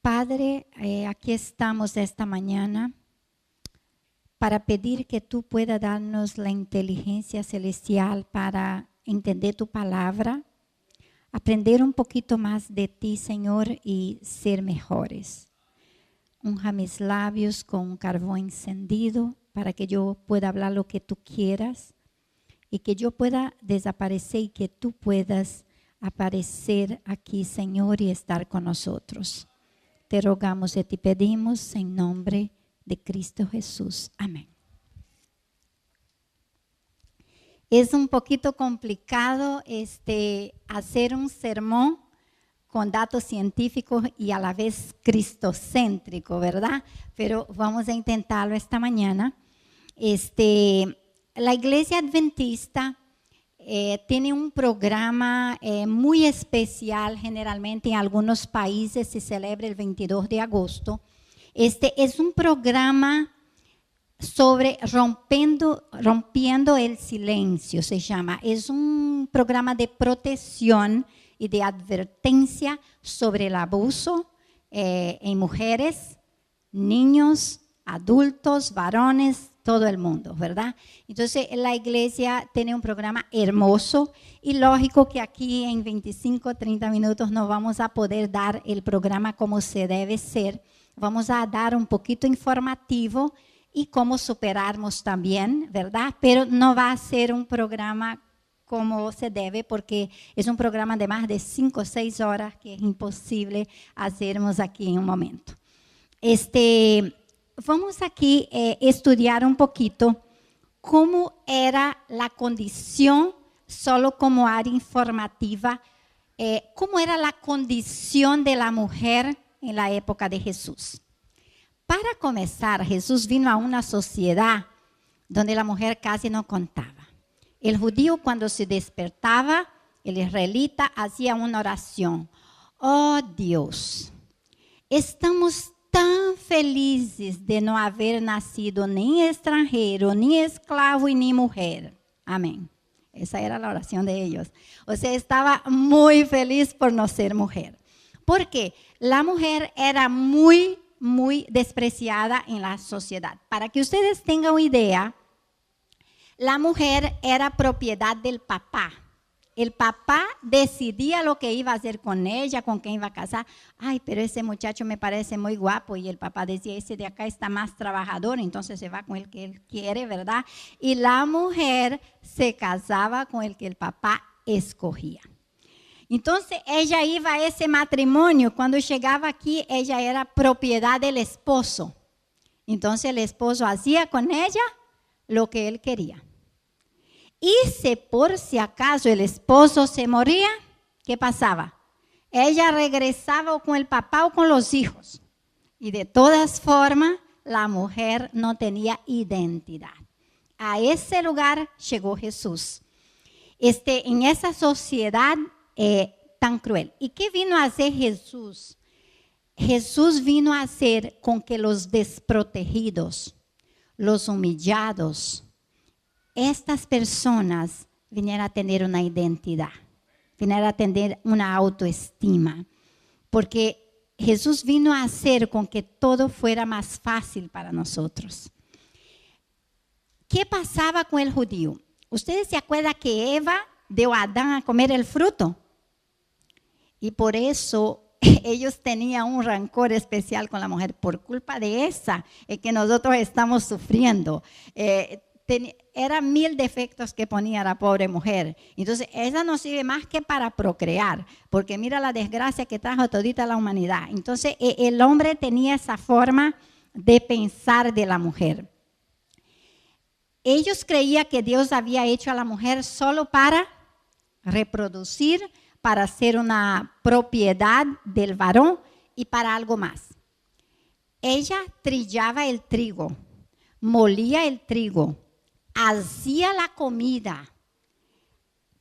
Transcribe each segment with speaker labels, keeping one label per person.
Speaker 1: Padre, aquí estamos esta mañana para pedir que tú puedas darnos la inteligencia celestial para entender tu palabra, aprender un poquito más de ti, Señor, y ser mejores. Unja mis labios con un carbón encendido para que yo pueda hablar lo que tú quieras y que yo pueda desaparecer y que tú puedas aparecer aquí, Señor, y estar con nosotros. Te rogamos y te pedimos en nombre de Cristo Jesús. Amén. Es un poquito complicado hacer un sermón con datos científicos y a la vez cristocéntrico, ¿verdad? Pero vamos a intentarlo esta mañana. La Iglesia Adventista tiene un programa muy especial, generalmente en algunos países se celebra el 22 de agosto. Es un programa sobre rompiendo el silencio, se llama. Es un programa de protección y de advertencia sobre el abuso en mujeres, niños, adultos, varones, todo el mundo, ¿verdad? Entonces, la iglesia tiene un programa hermoso y lógico que aquí en 25, 30 minutos no vamos a poder dar el programa como se debe ser. Vamos a dar un poquito informativo y cómo superarnos también, ¿verdad? Pero no va a ser un programa como se debe porque es un programa de más de 5 o 6 horas que es imposible hacernos aquí en un momento. Vamos aquí a estudiar un poquito cómo era la condición, solo como área informativa, cómo era la condición de la mujer en la época de Jesús. Para comenzar, Jesús vino a una sociedad donde la mujer casi no contaba. El judío cuando se despertaba, el israelita hacía una oración. Oh Dios, estamos tan felices de no haber nacido ni extranjero, ni esclavo y ni mujer. Amén. Esa era la oración de ellos. O sea, estaba muy feliz por no ser mujer. Porque la mujer era muy despreciada en la sociedad. Para que ustedes tengan una idea, la mujer era propiedad del papá. El papá decidía lo que iba a hacer con ella, con quién iba a casar. Ay, pero ese muchacho me parece muy guapo. Y el papá decía, ese de acá está más trabajador, entonces se va con el que él quiere, ¿verdad? Y la mujer se casaba con el que el papá escogía. Entonces ella iba a ese matrimonio. Cuando llegaba aquí, ella era propiedad del esposo. Entonces el esposo hacía con ella lo que él quería. Y si por si acaso el esposo se moría, ¿qué pasaba? Ella regresaba con el papá o con los hijos. Y de todas formas, la mujer no tenía identidad. A ese lugar llegó Jesús. En esa sociedad tan cruel. ¿Y qué vino a hacer Jesús? Jesús vino a hacer con que los desprotegidos, los humillados, estas personas vinieran a tener una identidad, vinieran a tener una autoestima, porque Jesús vino a hacer con que todo fuera más fácil para nosotros. ¿Qué pasaba con el judío? ¿Ustedes se acuerdan que Eva dio a Adán a comer el fruto? Y por eso ellos tenían un rancor especial con la mujer. Por culpa de esa es que nosotros estamos sufriendo. Eran 1000 defectos que ponía la pobre mujer. Entonces, ella no sirve más que para procrear, porque mira la desgracia que trajo todita la humanidad. Entonces, el hombre tenía esa forma de pensar de la mujer. Ellos creían que Dios había hecho a la mujer solo para reproducir, para ser una propiedad del varón y para algo más. Ella trillaba el trigo, molía el trigo, hacía la comida,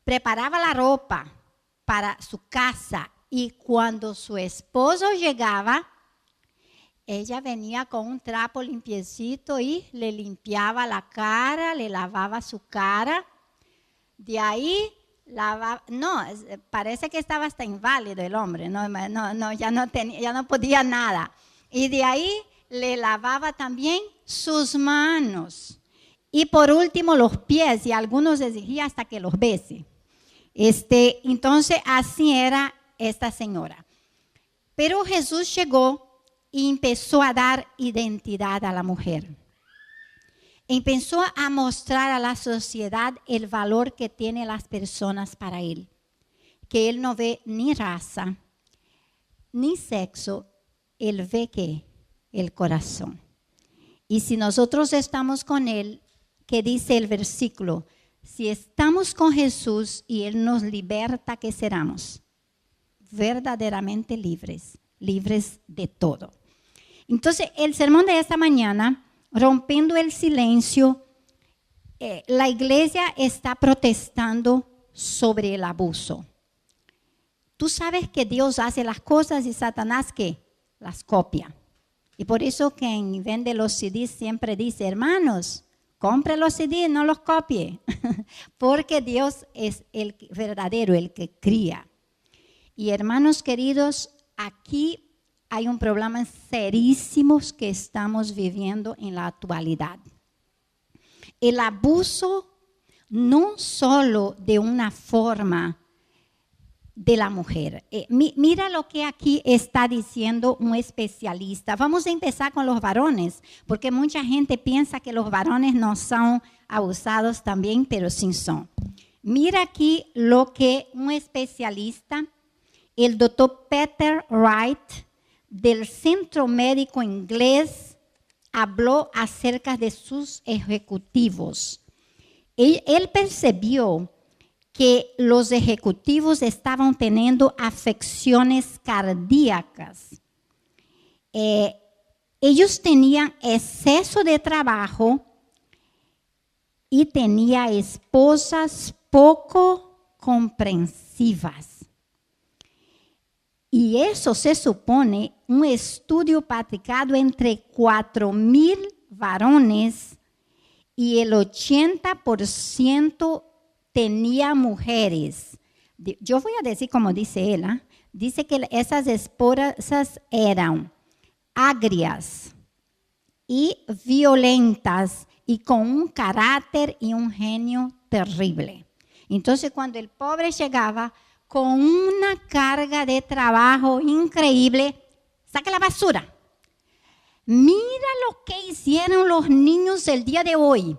Speaker 1: preparaba la ropa para su casa y cuando su esposo llegaba, ella venía con un trapo limpiecito y le limpiaba la cara, le lavaba su cara. De ahí No, parece que estaba hasta inválido el hombre, ya no podía nada. Y de ahí le lavaba también sus manos. Y por último los pies, y algunos exigía hasta que los bese. Entonces así era esta señora. Pero Jesús llegó y empezó a dar identidad a la mujer. Empezó a mostrar a la sociedad el valor que tienen las personas para él. Que él no ve ni raza, ni sexo, él ve que el corazón. Y si nosotros estamos con él, que dice el versículo, si estamos con Jesús y él nos liberta, ¿qué seremos? Verdaderamente libres, libres de todo. Entonces, el sermón de esta mañana, rompiendo el silencio, la iglesia está protestando sobre el abuso. Tú sabes que Dios hace las cosas y Satanás, ¿qué? Las copia. Y por eso quien vende los CDs siempre dice, hermanos, compre los CDs, no los copie. Porque Dios es el verdadero, el que cría. Y hermanos queridos, aquí hay un problema serísimo que estamos viviendo en la actualidad. El abuso no solo de una forma de la mujer. Mira lo que aquí está diciendo un especialista. Vamos a empezar con los varones, porque mucha gente piensa que los varones no son abusados también, pero sí son. Mira aquí lo que un especialista, el doctor Peter Wright, del Centro Médico Inglés, habló acerca de sus ejecutivos. Él percibió que los ejecutivos estaban teniendo afecciones cardíacas. Ellos tenían exceso de trabajo y tenían esposas poco comprensivas. Y eso se supone un estudio practicado entre 4,000 varones y el 80% tenía mujeres. Yo voy a decir como dice él, dice que esas esposas eran agrias y violentas y con un carácter y un genio terrible. Entonces cuando el pobre llegaba con una carga de trabajo increíble, saca la basura. Mira lo que hicieron los niños el día de hoy.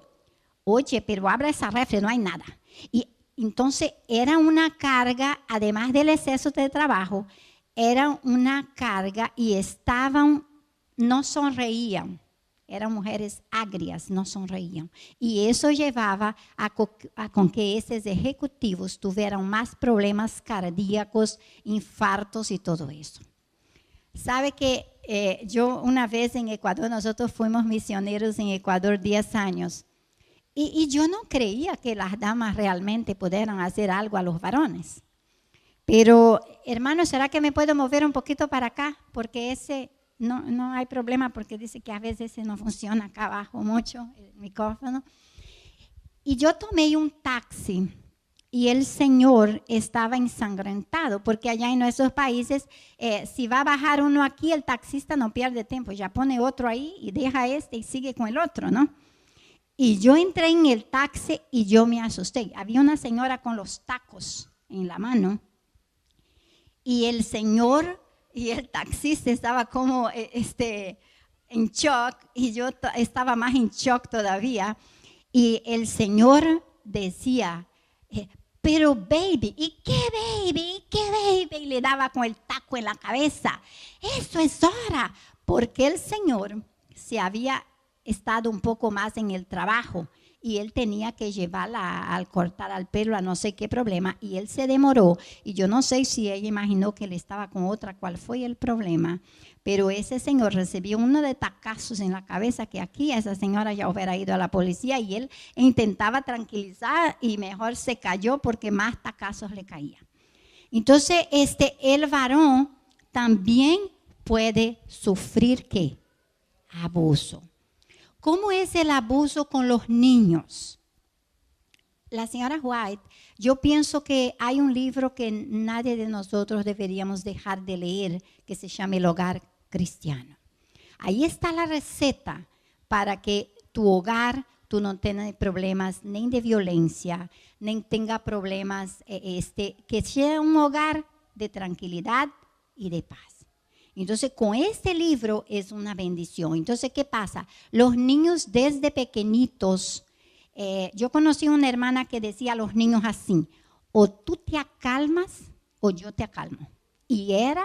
Speaker 1: Oye, pero abre esa refri, no hay nada. Y entonces era una carga, además del exceso de trabajo, era una carga y no sonreían. Eran mujeres agrias, no sonreían. Y eso llevaba a con que esos ejecutivos tuvieran más problemas cardíacos, infartos y todo eso. Sabe que yo una vez en Ecuador, nosotros fuimos misioneros en Ecuador 10 años. Y yo no creía que las damas realmente pudieran hacer algo a los varones. Pero, hermano, ¿será que me puedo mover un poquito para acá? Porque no hay problema, porque dice que a veces no funciona acá abajo mucho el micrófono. Y yo tomé un taxi y el señor estaba ensangrentado, porque allá en nuestros países, si va a bajar uno aquí, el taxista no pierde tiempo, ya pone otro ahí y deja y sigue con el otro, ¿no? Y yo entré en el taxi y yo me asusté. Había una señora con los tacos en la mano y el señor y el taxista estaba como en shock y yo estaba más en shock todavía. Y el señor decía, pero baby, ¿y qué baby? ¿Y qué baby? Y le daba con el taco en la cabeza. Eso es hora, porque el señor se había estado un poco más en el trabajo y él tenía que llevarla al cortar al pelo a no sé qué problema y él se demoró y yo no sé si ella imaginó que él estaba con otra, cuál fue el problema, pero ese señor recibió uno de tacazos en la cabeza que aquí esa señora ya hubiera ido a la policía y él intentaba tranquilizar y mejor se cayó porque más tacazos le caían. Entonces el varón también puede sufrir ¿qué? Abuso. ¿Cómo es el abuso con los niños? la señora White, yo pienso que hay un libro que nadie de nosotros deberíamos dejar de leer, que se llama El Hogar Cristiano. Ahí está la receta para que tu hogar, tú no tengas problemas ni de violencia, ni tenga problemas, que sea un hogar de tranquilidad y de paz. Entonces, con este libro es una bendición. Entonces, ¿qué pasa? Los niños desde pequeñitos, yo conocí una hermana que decía a los niños así, o tú te acalmas o yo te acalmo. Y era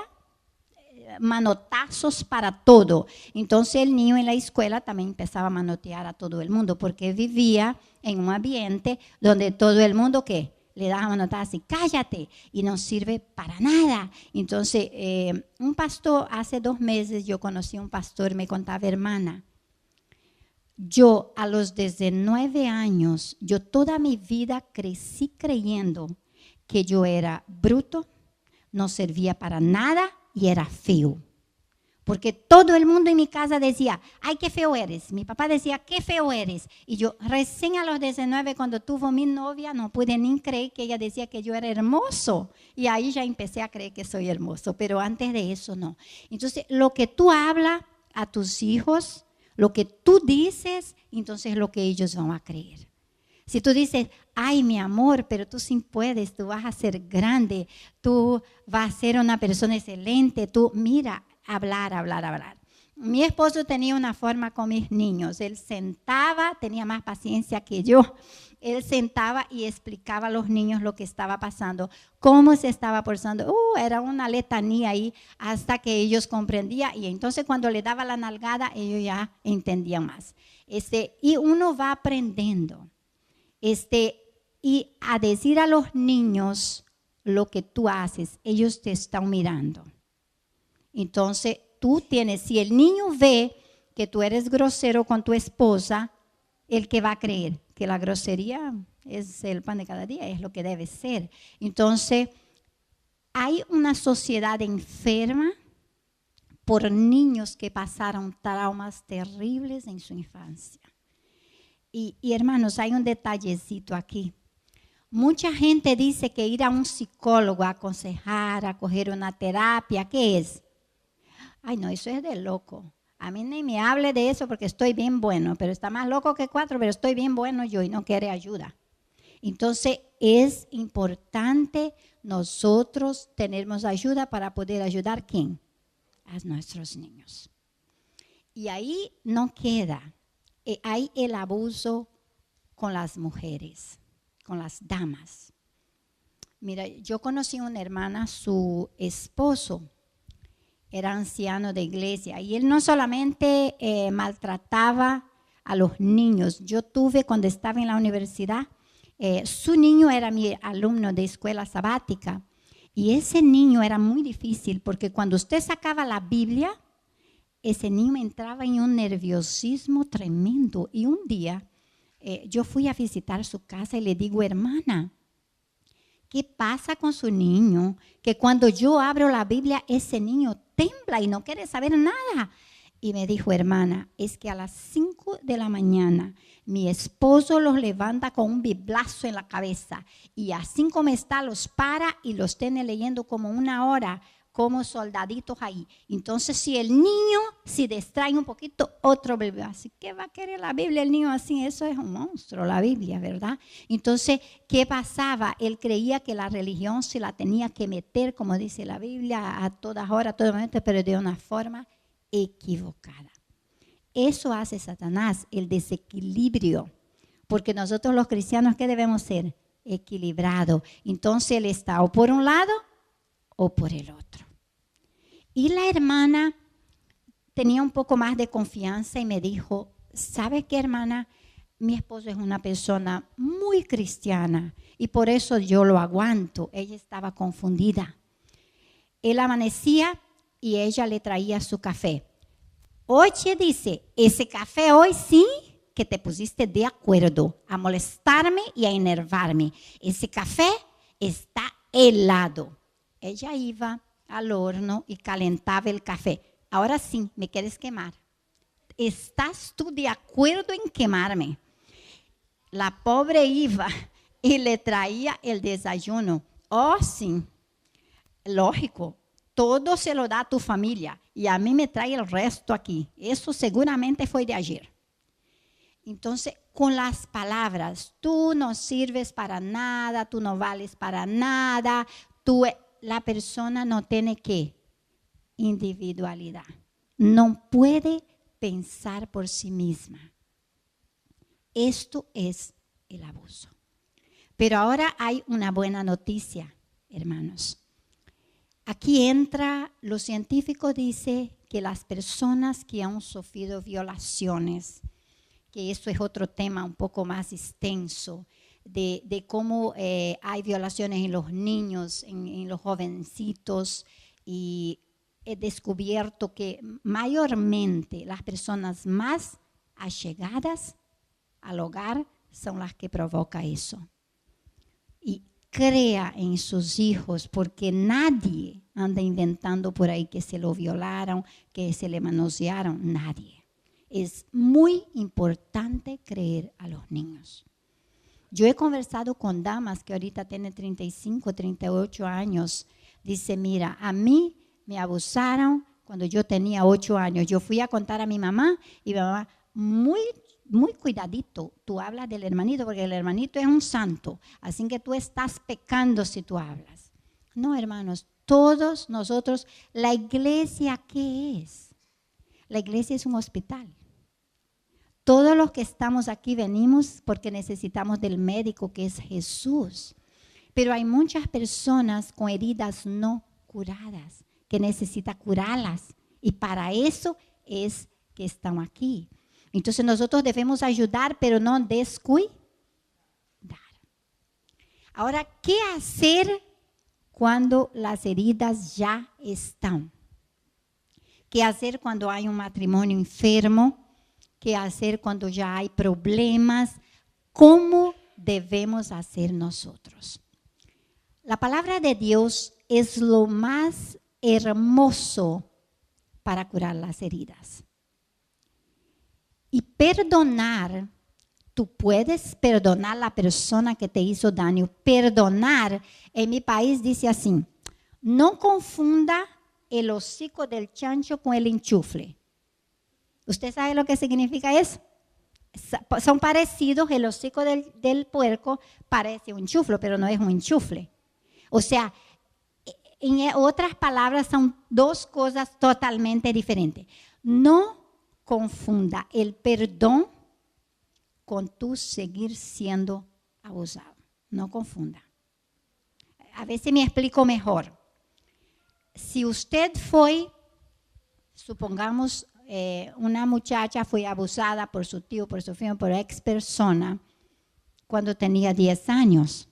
Speaker 1: manotazos para todo. Entonces el niño en la escuela también empezaba a manotear a todo el mundo porque vivía en un ambiente donde todo el mundo, ¿qué? Le daba manotazos así, cállate, y no sirve para nada. Entonces, un pastor, hace 2 meses yo conocí a un pastor, me contaba, hermana, yo a los 19 años, yo toda mi vida crecí creyendo que yo era bruto, no servía para nada y era feo. Porque todo el mundo en mi casa decía, ay, qué feo eres. Mi papá decía, qué feo eres. Y yo recién a los 19, cuando tuvo mi novia, no pude ni creer que ella decía que yo era hermoso. Y ahí ya empecé a creer que soy hermoso, pero antes de eso no. Entonces, lo que tú hablas a tus hijos, lo que tú dices, entonces es lo que ellos van a creer. Si tú dices, ay, mi amor, pero tú sí puedes, tú vas a ser grande, tú vas a ser una persona excelente, tú, mira, hablar. Mi esposo tenía una forma con mis niños. Él sentaba, tenía más paciencia que yo. Él sentaba y explicaba a los niños lo que estaba pasando, cómo se estaba pasando. Era una letanía ahí hasta que ellos comprendían. Y entonces cuando le daba la nalgada, ellos ya entendían más. Y uno va aprendiendo. Y a decir a los niños lo que tú haces, ellos te están mirando. Entonces, tú tienes, si el niño ve que tú eres grosero con tu esposa, ¿el que va a creer? Que la grosería es el pan de cada día, es lo que debe ser. Entonces, hay una sociedad enferma por niños que pasaron traumas terribles en su infancia. Y hermanos, hay un detallecito aquí. Mucha gente dice que ir a un psicólogo a aconsejar, a coger una terapia, ¿qué es? Ay, no, eso es de loco. A mí ni me hable de eso porque estoy bien bueno, pero está más loco que 4, pero estoy bien bueno yo y no quiere ayuda. Entonces, es importante nosotros tenemos ayuda para poder ayudar, ¿quién? A nuestros niños. Y ahí no queda. Hay el abuso con las mujeres, con las damas. Mira, yo conocí una hermana, su esposo era anciano de iglesia y él no solamente maltrataba a los niños. Yo tuve cuando estaba en la universidad, su niño era mi alumno de escuela sabática y ese niño era muy difícil porque cuando usted sacaba la Biblia, ese niño entraba en un nerviosismo tremendo. Y un día yo fui a visitar su casa y le digo, hermana, ¿qué pasa con su niño? Que cuando yo abro la Biblia, ese niño tembla y no quiere saber nada. Y me dijo, hermana, es que a las 5 de la mañana mi esposo los levanta con un biblazo en la cabeza y así como está los para y los tiene leyendo como 1 hora, como soldaditos ahí. Entonces, si el niño se distrae un poquito, otro bebé. Así que va a querer la Biblia el niño así. Eso es un monstruo, la Biblia, ¿verdad? Entonces, ¿qué pasaba? Él creía que la religión se la tenía que meter, como dice la Biblia, a todas horas, a todo momento, pero de una forma equivocada. Eso hace Satanás, el desequilibrio. Porque nosotros los cristianos, ¿qué debemos ser? Equilibrados. Entonces, él está o por un lado o por el otro. Y la hermana tenía un poco más de confianza y me dijo, ¿sabe qué, hermana? Mi esposo es una persona muy cristiana y por eso yo lo aguanto. Ella estaba confundida. Él amanecía y ella le traía su café. Oye, dice, ese café hoy sí que te pusiste de acuerdo a molestarme y a enervarme. Ese café está helado. Ella iba al horno y calentaba el café. Ahora sí, me quieres quemar. ¿Estás tú de acuerdo en quemarme? La pobre iba y le traía el desayuno. Oh, sí, lógico, todo se lo da a tu familia y a mí me trae el resto aquí. Eso seguramente fue de ayer. Entonces, con las palabras, tú no sirves para nada, tú no vales para nada, la persona no tiene ¿qué? Individualidad. No puede pensar por sí misma. Esto es el abuso. Pero ahora hay una buena noticia, hermanos. Aquí entra, los científicos dicen que las personas que han sufrido violaciones, que eso es otro tema un poco más extenso, de cómo hay violaciones en los niños, en los jovencitos, y he descubierto que mayormente las personas más allegadas al hogar son las que provocan eso. Y crea en sus hijos, porque nadie anda inventando por ahí que se lo violaron, que se le manosearon, nadie. Es muy importante creer a los niños. Yo he conversado con damas que ahorita tienen 35, 38 años. Dice, mira, a mí me abusaron cuando yo tenía 8 años. Yo fui a contar a mi mamá y mi mamá, muy cuidadito, tú hablas del hermanito, porque el hermanito es un santo, así que tú estás pecando si tú hablas. No, hermanos, todos nosotros, la iglesia, ¿qué es? La iglesia es un hospital. Todos los que estamos aquí venimos porque necesitamos del médico que es Jesús. Pero hay muchas personas con heridas no curadas que necesitan curarlas. Y para eso es que están aquí. Entonces nosotros debemos ayudar, pero no descuidar. Ahora, ¿qué hacer cuando las heridas ya están? ¿Qué hacer cuando hay un matrimonio enfermo? ¿Qué hacer cuando ya hay problemas? ¿Cómo debemos hacer nosotros? La palabra de Dios es lo más hermoso para curar las heridas. Y perdonar, tú puedes perdonar a la persona que te hizo daño. Perdonar, en mi país dice así, no confunda el hocico del chancho con el enchufle. ¿Usted sabe lo que significa eso? Son parecidos, el hocico del puerco parece un chuflo, pero no es un enchufle. O sea, en otras palabras, son dos cosas totalmente diferentes. No confunda el perdón con tú seguir siendo abusado. No confunda. A veces me explico mejor. Si usted fue, supongamos, una muchacha fue abusada por su tío, por su primo, por ex persona, cuando tenía 10 años.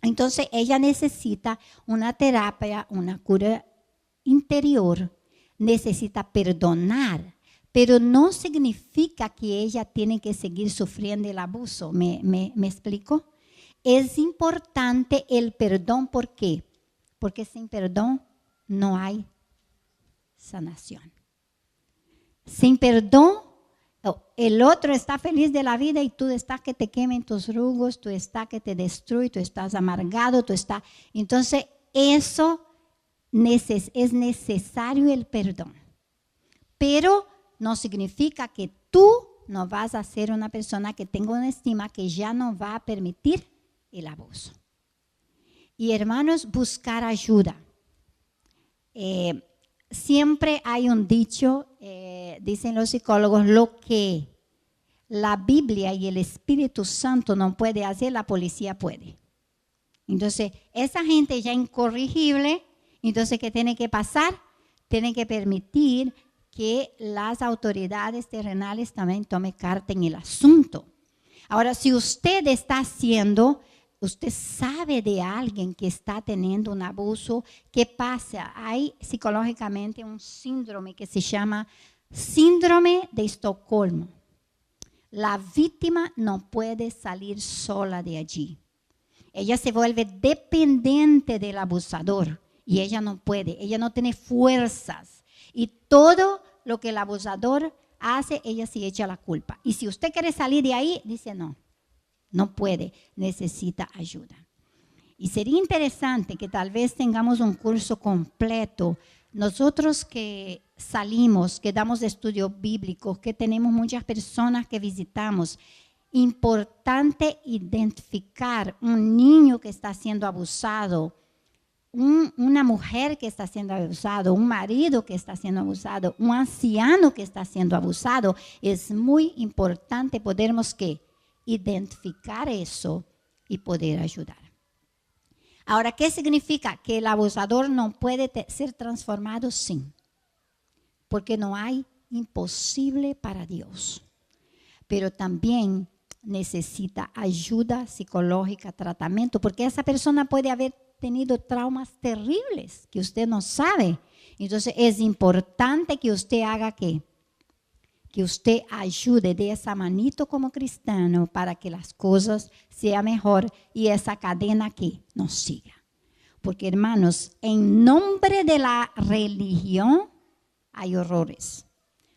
Speaker 1: Entonces ella necesita una terapia, una cura interior, necesita perdonar. Pero no significa que ella tiene que seguir sufriendo el abuso. ¿Me explico? Es importante el perdón. ¿Por qué? Porque sin perdón no hay sanación. Sin perdón, el otro está feliz de la vida y tú estás que te quemen tus rugos, tú estás que te destruye, tú estás amargado, Entonces, eso es necesario el perdón. Pero no significa que tú no vas a ser una persona que tenga una estima que ya no va a permitir el abuso. Y hermanos, buscar ayuda. Siempre hay un dicho, dicen los psicólogos, lo que la Biblia y el Espíritu Santo no puede hacer, la policía puede. Entonces, esa gente ya incorregible, entonces, ¿qué tiene que pasar? Tiene que permitir que las autoridades terrenales también tomen carta en el asunto. Ahora, si usted está haciendo, usted sabe de alguien que está teniendo un abuso, ¿qué pasa? Hay psicológicamente un síndrome que se llama síndrome de Estocolmo. La víctima no puede salir sola de allí. Ella se vuelve dependiente del abusador y ella no puede, ella no tiene fuerzas. Y todo lo que el abusador hace, ella se echa la culpa. Y si usted quiere salir de ahí, dice no no puede, necesita ayuda. Y sería interesante que tal vez tengamos un curso completo. Nosotros que salimos, que damos estudios bíblicos, que tenemos muchas personas que visitamos, importante identificar un niño que está siendo abusado, una mujer que está siendo abusado, un marido que está siendo abusado, un anciano que está siendo abusado. Es muy importante podermos que identificar eso y poder ayudar. Ahora, ¿qué significa? Que el abusador no puede ser transformado, sí, porque no hay imposible para Dios. Pero también necesita ayuda psicológica, tratamiento, porque esa persona puede haber tenido traumas terribles que usted no sabe. Entonces es importante que usted haga ¿qué? Que usted ayude de esa manito como cristiano para que las cosas sean mejor y esa cadena que nos siga. Porque hermanos, en nombre de la religión hay horrores.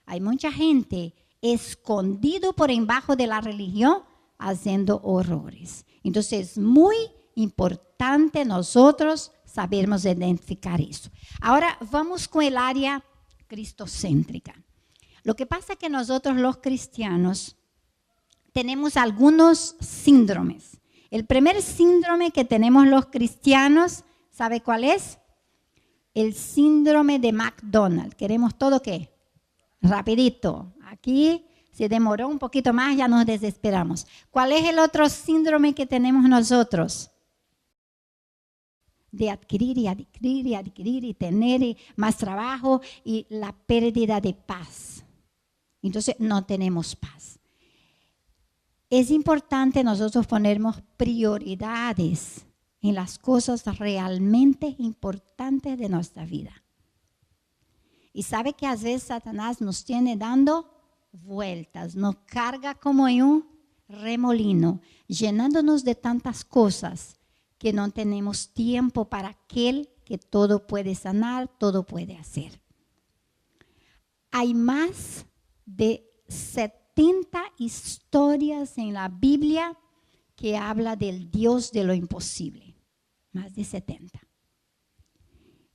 Speaker 1: Hay mucha gente escondido por debajo de la religión haciendo horrores. Entonces es muy importante nosotros sabermos identificar eso. Ahora vamos con el área cristocéntrica. Lo que pasa es que nosotros los cristianos tenemos algunos síndromes. El primer síndrome que tenemos los cristianos, ¿sabe cuál es? El síndrome de McDonald's. Queremos todo ¿qué? Rapidito. Aquí se demoró un poquito más, ya nos desesperamos. ¿Cuál es el otro síndrome que tenemos nosotros? De adquirir y adquirir y adquirir y tener más trabajo y la pérdida de paz. Entonces no tenemos paz. Es importante nosotros ponernos prioridades en las cosas realmente importantes de nuestra vida. Y sabe que a veces Satanás nos tiene dando vueltas, nos carga como en un remolino, llenándonos de tantas cosas que no tenemos tiempo para aquel que todo puede sanar, todo puede hacer. Hay más de 70 historias en la Biblia que habla del Dios de lo imposible. Más de 70.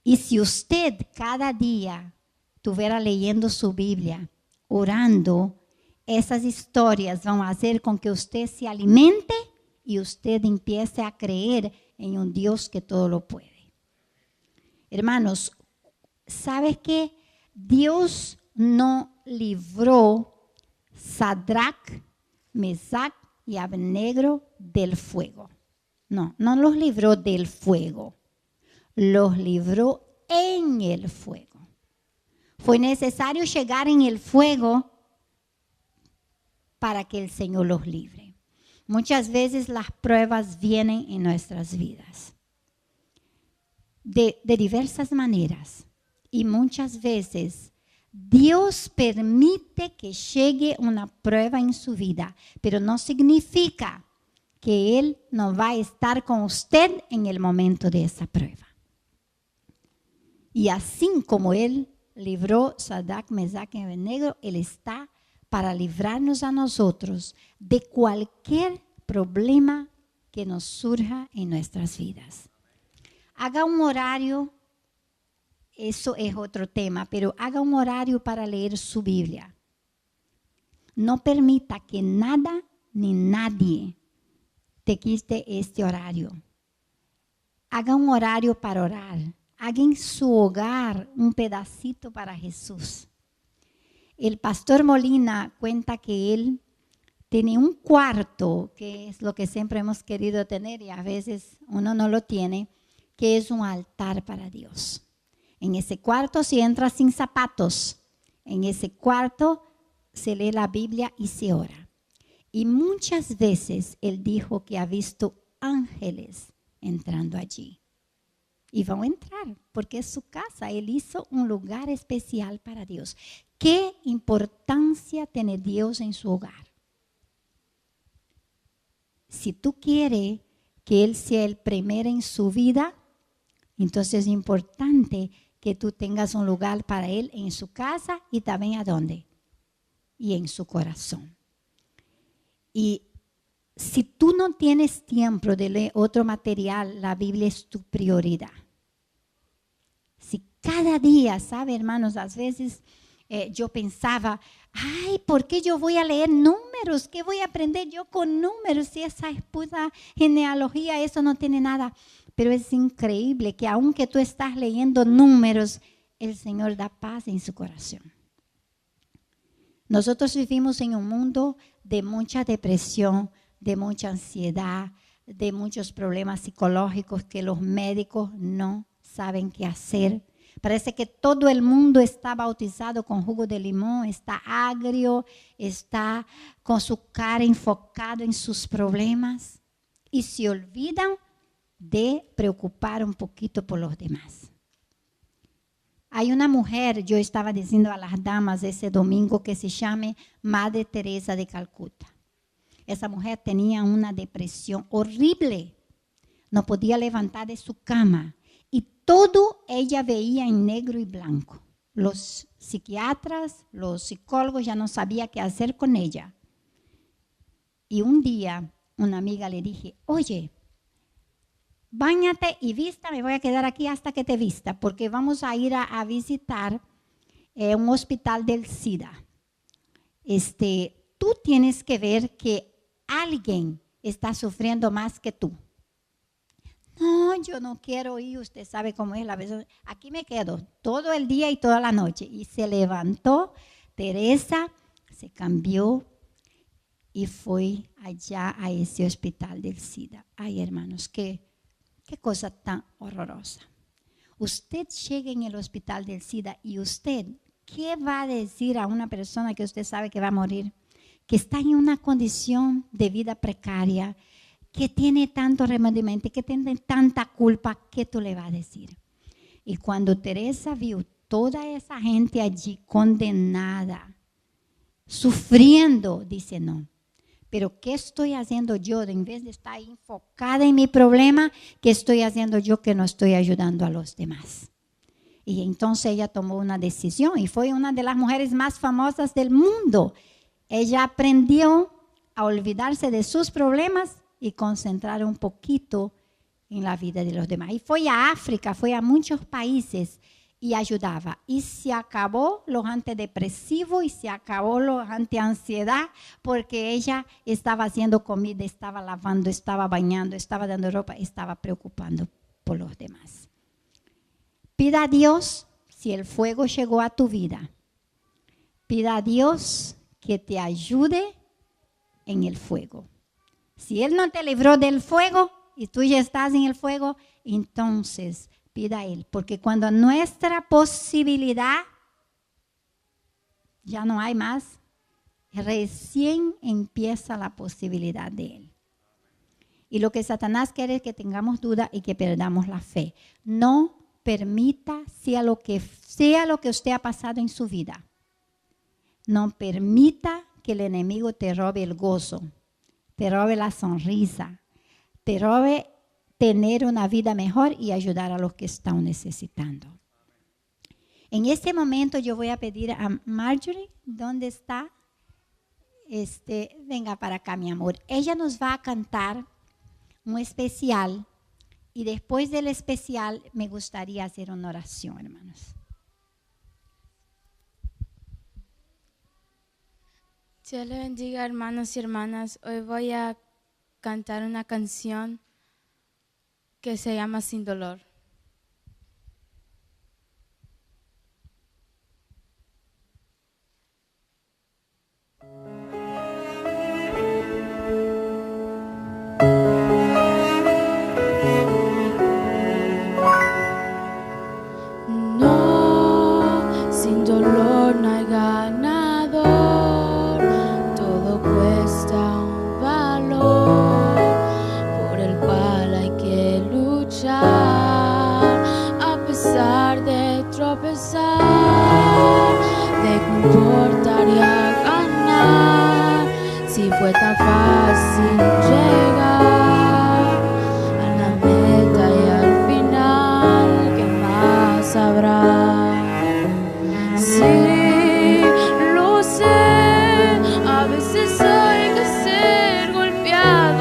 Speaker 1: Y si usted cada día estuviera leyendo su Biblia, orando, esas historias van a hacer con que usted se alimente y usted empiece a creer en un Dios que todo lo puede. Hermanos, ¿sabes qué? Dios no libró Sadrach, Mesach y Abednego del fuego. No los libró del fuego. Los libró en el fuego. Fue necesario llegar en el fuego para que el Señor los libre. Muchas veces las pruebas vienen en nuestras vidas de diversas maneras. Y muchas veces Dios permite que llegue una prueba en su vida, pero no significa que Él no va a estar con usted en el momento de esa prueba. Y así como Él libró Sadrach, Mesach y Abednego, Él está para librarnos a nosotros de cualquier problema que nos surja en nuestras vidas. Haga un horario, eso es otro tema, pero haga un horario para leer su Biblia. No permita que nada ni nadie te quite este horario. Haga un horario para orar. Haga en su hogar un pedacito para Jesús. El pastor Molina cuenta que él tiene un cuarto, que es lo que siempre hemos querido tener y a veces uno no lo tiene, que es un altar para Dios. En ese cuarto se entra sin zapatos. En ese cuarto se lee la Biblia y se ora. Y muchas veces él dijo que ha visto ángeles entrando allí. Y van a entrar porque es su casa. Él hizo un lugar especial para Dios. ¿Qué importancia tiene Dios en su hogar? Si tú quieres que Él sea el primero en su vida, entonces es importante que tú tengas un lugar para Él en su casa y también ¿a dónde? Y en su corazón. Y si tú no tienes tiempo de leer otro material, la Biblia es tu prioridad. Si cada día, ¿sabe, hermanos? A veces yo pensaba, ay, ¿por qué yo voy a leer números? ¿Qué voy a aprender yo con números? Si esa es pura genealogía, eso no tiene nada. Pero es increíble que aunque tú estás leyendo números, el Señor da paz en su corazón. Nosotros vivimos en un mundo de mucha depresión, de mucha ansiedad, de muchos problemas psicológicos que los médicos no saben qué hacer. Parece que todo el mundo está bautizado con jugo de limón, está agrio, está con su cara enfocado en sus problemas y se olvidan de preocupar un poquito por los demás. Hay una mujer, yo estaba diciendo a las damas ese domingo, que se llama Madre Teresa de Calcuta. Esa mujer tenía una depresión horrible, no podía levantar de su cama y todo ella veía en negro y blanco. Los psiquiatras, los psicólogos ya no sabían qué hacer con ella. Y un día una amiga le dije, oye, báñate y vista, me voy a quedar aquí hasta que te vista, porque vamos a ir a visitar un hospital del SIDA. Tú tienes que ver que alguien está sufriendo más que tú. No, yo no quiero ir, usted sabe cómo es la vez. Aquí me quedo todo el día y toda la noche. Y se levantó Teresa, se cambió y fue allá a ese hospital del SIDA. Ay, hermanos, qué cosa tan horrorosa. Usted llega en el hospital del SIDA y usted, ¿qué va a decir a una persona que usted sabe que va a morir? Que está en una condición de vida precaria, que tiene tanto remordimiento, que tiene tanta culpa, ¿qué tú le vas a decir? Y cuando Teresa vio toda esa gente allí condenada, sufriendo, dice no. Pero ¿qué estoy haciendo yo? En vez de estar enfocada en mi problema, ¿qué estoy haciendo yo que no estoy ayudando a los demás? Y entonces ella tomó una decisión y fue una de las mujeres más famosas del mundo. Ella aprendió a olvidarse de sus problemas y concentrar un poquito en la vida de los demás. Y fue a África, fue a muchos países y ayudaba. Y se acabó los antidepresivos y se acabó los antiansiedad porque ella estaba haciendo comida, estaba lavando, estaba bañando, estaba dando ropa, estaba preocupando por los demás. Pida a Dios si el fuego llegó a tu vida. Pida a Dios que te ayude en el fuego. Si Él no te libró del fuego y tú ya estás en el fuego, entonces pida a Él. Porque cuando nuestra posibilidad ya no hay más, recién empieza la posibilidad de Él. Y lo que Satanás quiere es que tengamos duda y que perdamos la fe. No permita, sea lo que usted ha pasado en su vida, no permita que el enemigo te robe el gozo, te robe la sonrisa, te robe tener una vida mejor y ayudar a los que están necesitando. En este momento yo voy a pedir a Marjorie, ¿dónde está? Venga para acá, mi amor. Ella nos va a cantar un especial y después del especial me gustaría hacer una oración, hermanos.
Speaker 2: Dios le bendiga, hermanos y hermanas. Hoy voy a cantar una canción que se llama Sin Dolor. No, sin dolor no hay ganador, todo cuesta un valor por el cual hay que luchar, a pesar de tropezar, de que importaría ganar, si fue tan fácil llegar a la meta y al final, ¿qué más habrá? Sí, lo sé, a veces hay que ser golpeado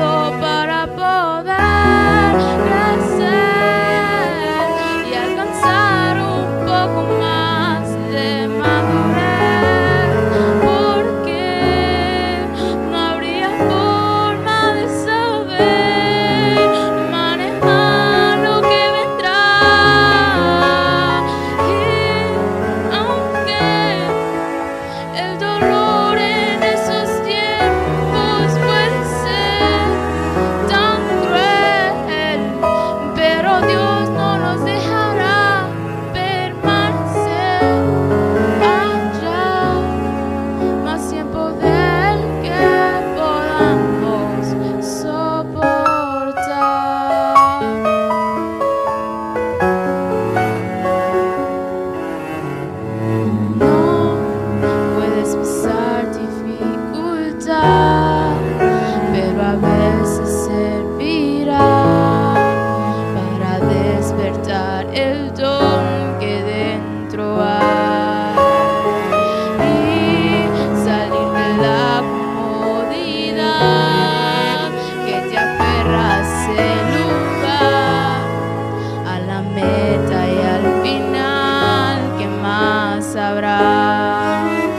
Speaker 2: soportar.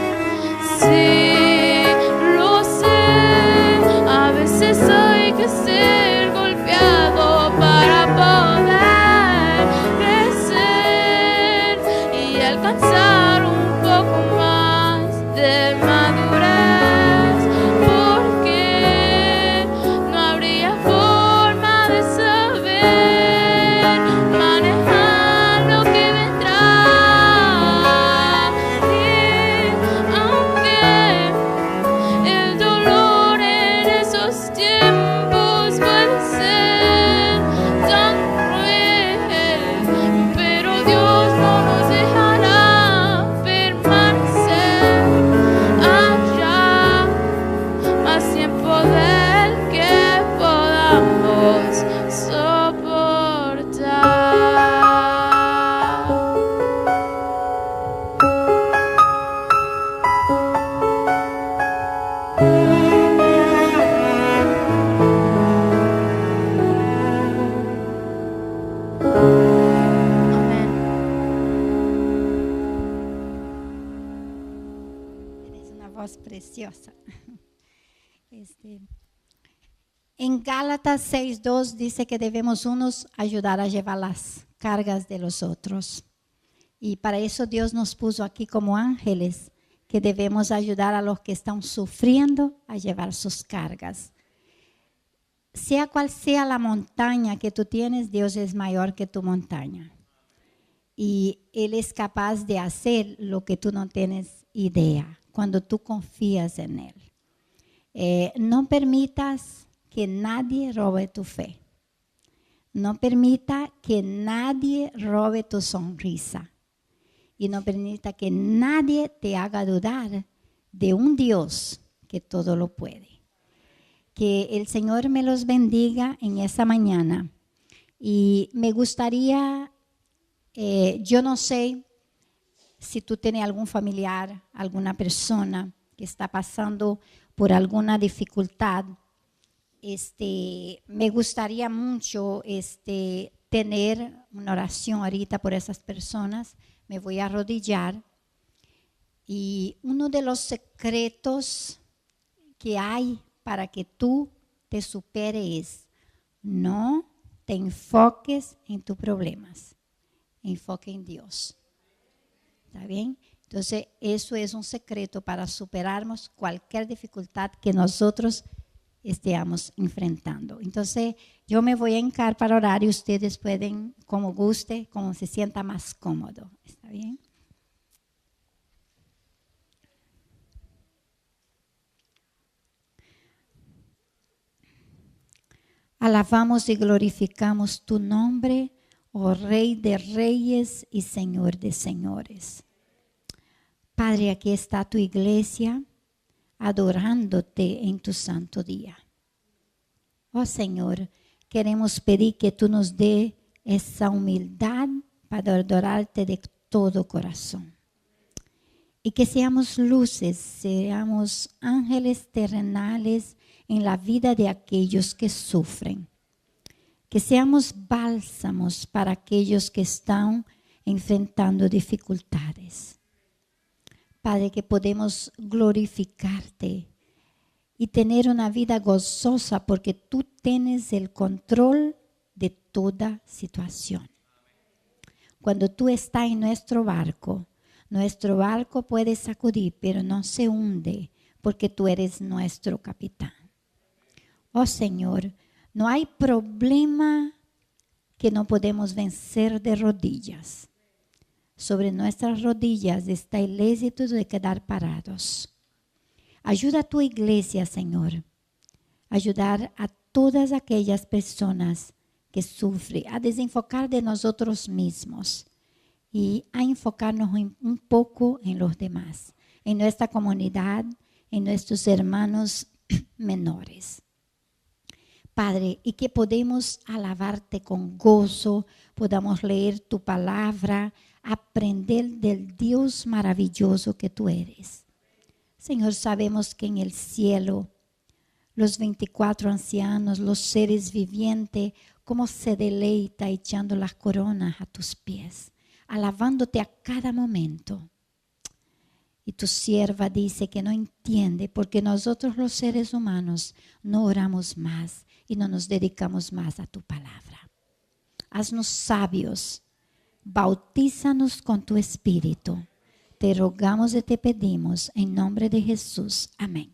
Speaker 2: Sí, lo sé, a veces hay que ser golpeado para poder crecer y alcanzar un poco más de madurez, porque no habría forma de saber manejar lo que vendrá. Y aunque el dolor en esos tiempos puede ser tan cruel, pero Dios no nos dejará permanecer allá más tiempo del que podamos soportar. Amén.
Speaker 1: Tienes una voz preciosa. En Gálatas 6:2 dice que debemos unos ayudar a llevar las cargas de los otros. Y para eso Dios nos puso aquí como ángeles, que debemos ayudar a los que están sufriendo a llevar sus cargas. Sea cual sea la montaña que tú tienes, Dios es mayor que tu montaña. Y Él es capaz de hacer lo que tú no tienes idea, cuando tú confías en Él. No permitas que nadie robe tu fe. No permita que nadie robe tu sonrisa. Y no permita que nadie te haga dudar de un Dios que todo lo puede. Que el Señor me los bendiga en esa mañana. Y me gustaría, yo no sé si tú tienes algún familiar, alguna persona que está pasando por alguna dificultad. Me gustaría mucho tener una oración ahorita por esas personas. Me voy a arrodillar. Y uno de los secretos que hay para que tú te superes, no te enfoques en tus problemas, enfoque en Dios. ¿Está bien? Entonces, eso es un secreto para superarnos cualquier dificultad que nosotros estemos enfrentando. Entonces, yo me voy a hincar para orar y ustedes pueden, como guste, como se sienta más cómodo. ¿Está bien? Alabamos y glorificamos tu nombre, oh Rey de Reyes y Señor de Señores. Padre, aquí está tu iglesia adorándote en tu santo día. Oh Señor, queremos pedir que tú nos dé esa humildad para adorarte de todo corazón. Y que seamos luces, seamos ángeles terrenales en la vida de aquellos que sufren. Que seamos bálsamos para aquellos que están enfrentando dificultades. Padre, que podemos glorificarte y tener una vida gozosa porque tú tienes el control de toda situación. Cuando tú estás en nuestro barco puede sacudir, pero no se hunde porque tú eres nuestro capitán. Oh Señor, no hay problema que no podemos vencer de rodillas. Sobre nuestras rodillas está el éxito de quedar parados. Ayuda a tu iglesia, Señor. Ayudar a todas aquellas personas que sufren, a desenfocar de nosotros mismos y a enfocarnos un poco en los demás, en nuestra comunidad, en nuestros hermanos menores. Padre, y que podemos alabarte con gozo, podamos leer tu palabra, aprender del Dios maravilloso que tú eres. Señor, sabemos que en el cielo, los 24 ancianos, los seres vivientes, cómo se deleita echando las coronas a tus pies, alabándote a cada momento. Y tu sierva dice que no entiende porque nosotros los seres humanos no oramos más y no nos dedicamos más a tu palabra. Haznos sabios, bautízanos con tu Espíritu. Te rogamos y te pedimos en nombre de Jesús. Amén.